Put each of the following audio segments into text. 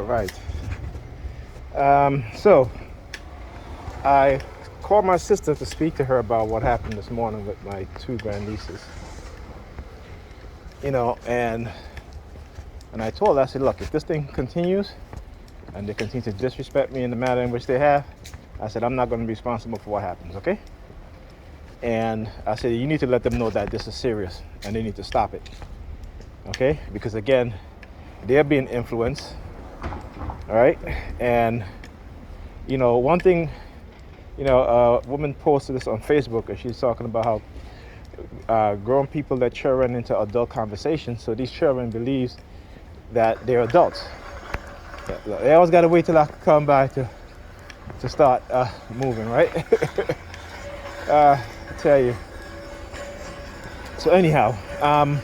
right. So I called my sister to speak to her about what happened this morning with my two grandnieces. And I told her, I said, look, if this thing continues and they continue to disrespect me in the manner in which they have, I said, I'm not going to be responsible for what happens, okay? And I said, you need to let them know that this is serious and they need to stop it, okay? Because again, they're being influenced, all right? And, one thing, a woman posted this on Facebook and she's talking about how grown people let children into adult conversations. So these children believes that they're adults. They always got to wait till I come by to start moving, right? I tell you. So anyhow, and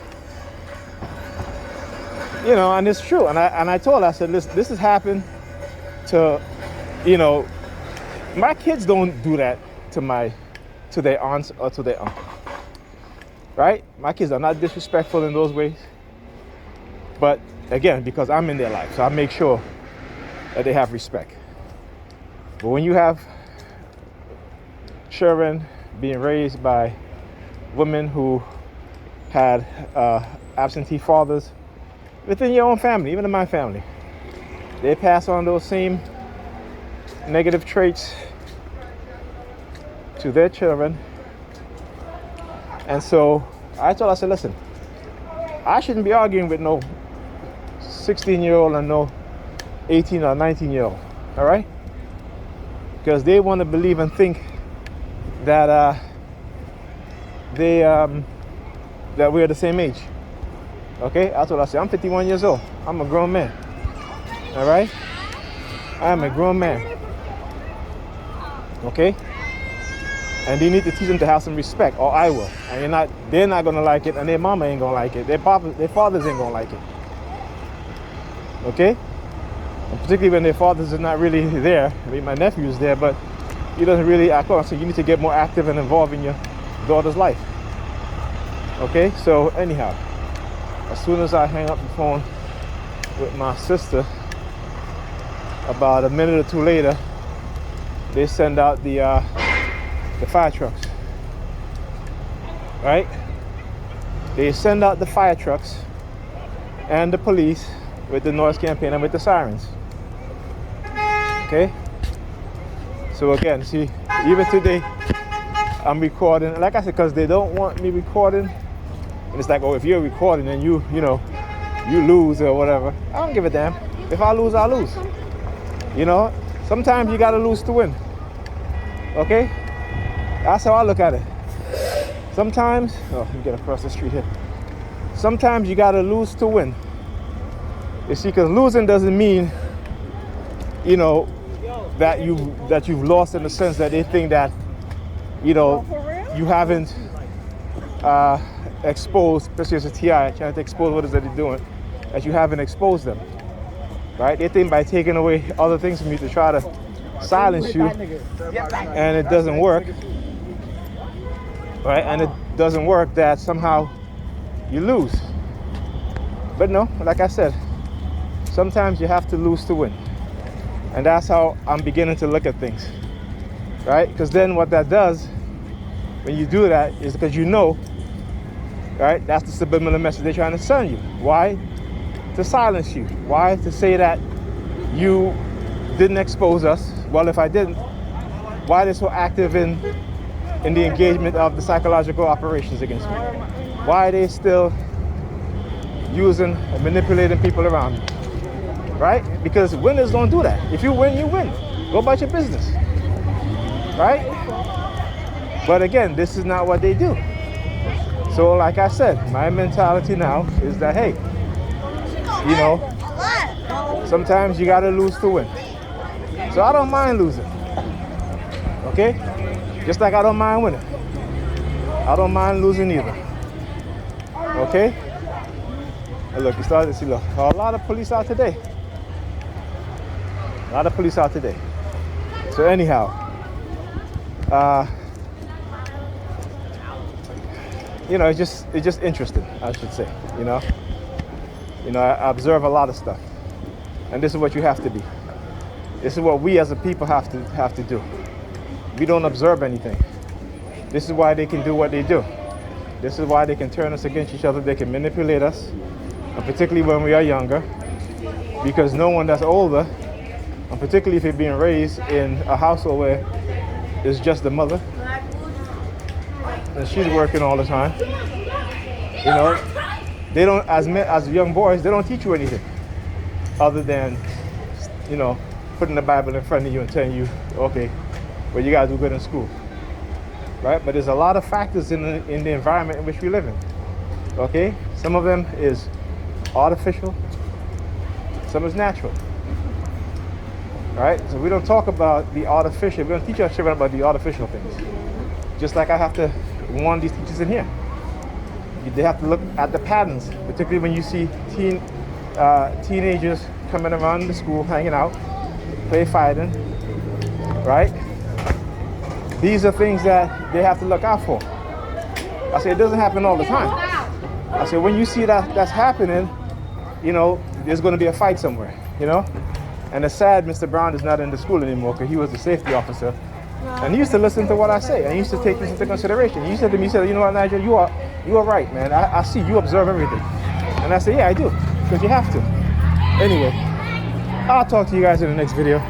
it's true. And I told her, I said, listen, this has happened to, my kids don't do that to their aunts or to their uncle, right? My kids are not disrespectful in those ways. But again, because I'm in their life, so I make sure that they have respect. But when you have children being raised by women who had absentee fathers within your own family, even in my family, they pass on those same negative traits to their children. And so I told her, I said, listen, I shouldn't be arguing with no 16-year-old and no 18 or 19-year-old, all right? Because they want to believe and think that that we're the same age. Okay, that's what I say. I'm 51 years old. I'm a grown man. All right, I am a grown man. Okay, and they need to teach them to have some respect, or I will. And they're not gonna like it, and their mama ain't gonna like it. Their fathers ain't gonna like it. Okay, and particularly when their fathers are not really there. I mean, my nephew is there, but he doesn't really act on. So you need to get more active and involved in your daughter's life. Okay, so anyhow, as soon as I hang up the phone with my sister, about a minute or two later, they send out the fire trucks. Right? They send out the fire trucks and the police with the noise campaign and with the sirens. Okay? So again, see, even today, I'm recording. Like I said, because they don't want me recording. And it's like, oh, if you're recording and you lose or whatever. I don't give a damn. If I lose, I lose. Sometimes you gotta lose to win. Okay? That's how I look at it. Sometimes, let me get across the street here. Sometimes you gotta lose to win. You see, because losing doesn't mean, that you've lost in the sense that they think that, you haven't exposed, especially as a TI, trying to expose what it is that they're doing, that you haven't exposed them. Right? They think by taking away other things from you to try to silence you, and it doesn't work. Right? And it doesn't work, that somehow you lose. But no, like I said, sometimes you have to lose to win. And that's how I'm beginning to look at things. Right? Because then what that does, when you do that, is because right? That's the subliminal message they're trying to send you. Why? To silence you. Why? To say that you didn't expose us. Well, if I didn't, why they're so active in the engagement of the psychological operations against me? Why are they still using and manipulating people around me? Right? Because winners don't do that. If you win, you win. Go about your business. Right? But again, this is not what they do. So like I said, my mentality now is that, hey, sometimes you gotta lose to win. So I don't mind losing. Okay? Just like I don't mind winning. I don't mind losing either. Okay? And look, you started to see, look, a lot of police out today. A lot of police out today. So anyhow, it's just interesting, I should say. I observe a lot of stuff. And this is what you have to be. This is what we as a people have to do. We don't observe anything. This is why they can do what they do. This is why they can turn us against each other. They can manipulate us, and particularly when we are younger, because no one that's older, and particularly if you're being raised in a household where it's just the mother, and she's working all the time, you know, they don't, as young boys, they don't teach you anything other than, you know, putting the Bible in front of you and telling you, okay, well, you gotta do good in school. Right? But there's a lot of factors in the environment in which we live in. Okay? Some of them is artificial, some is natural. Right? So we don't talk about the artificial. We don't teach our children about the artificial things. Just like I have to warn these teachers in here. They have to look at the patterns, particularly when you see teenagers coming around the school, hanging out, play fighting, right? These are things that they have to look out for. I say it doesn't happen all the time. I say when you see that's happening, you know, there's going to be a fight somewhere, you know? And it's sad Mr. Brown is not in the school anymore because he was the safety officer. And he used to listen to what I say. And he used to take this into consideration. He said to me, he said, you know what, Nigel, you are right, man. I see you observe everything. And I say, yeah, I do. Because you have to. Anyway, I'll talk to you guys in the next video.